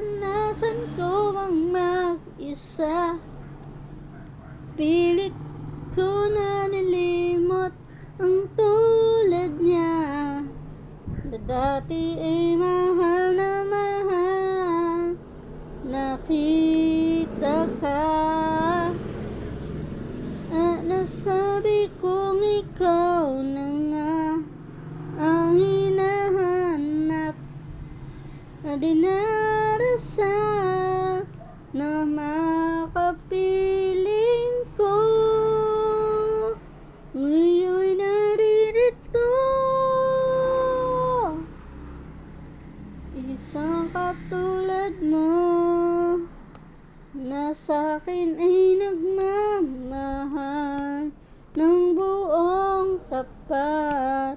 naranasan ko ang mag-isa. Pilit ko na nilimot ang tulad niya, na dati ay mahal na mahal. Nakita ka at nasabi kong ikaw na nga ang hinahanap, na dinarasal na makapiling ko. Ngayon'y naririto, isang katulad mo, na sa'kin ay nagmamahal ng buong tapat.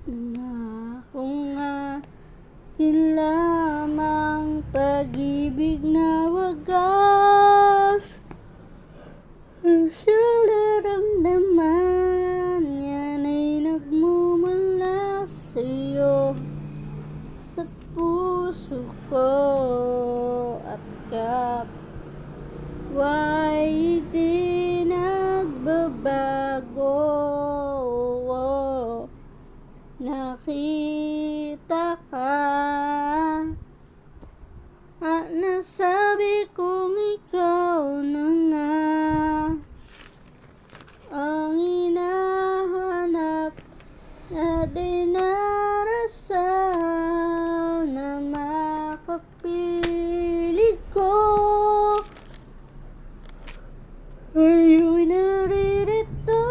Nangakong akin lamang pag-ibig na wagas. Ang siyang nararamdaman, yan ay nagmumula sa'yo, sa puso ko at kapwa'y di nagbabago. Nakita ka at nasabi kong ikaw na nga ang hinahanap, na dinarasal na makapiling ko. Ngayon'y naririto,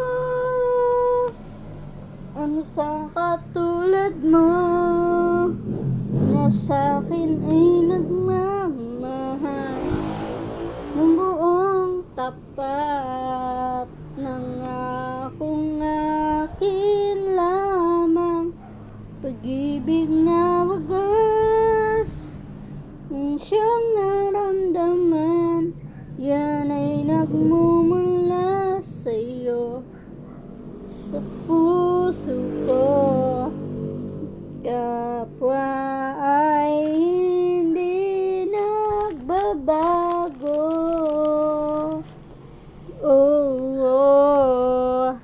ang isang katulad mo, na sa'kin ay nagmamahal ng buong tapat. Nangakong akin lamang pag-ibig na wagas. Ang siyang naramdaman, yan ay nagmumula sa'yo, sa puso ko. Kapwa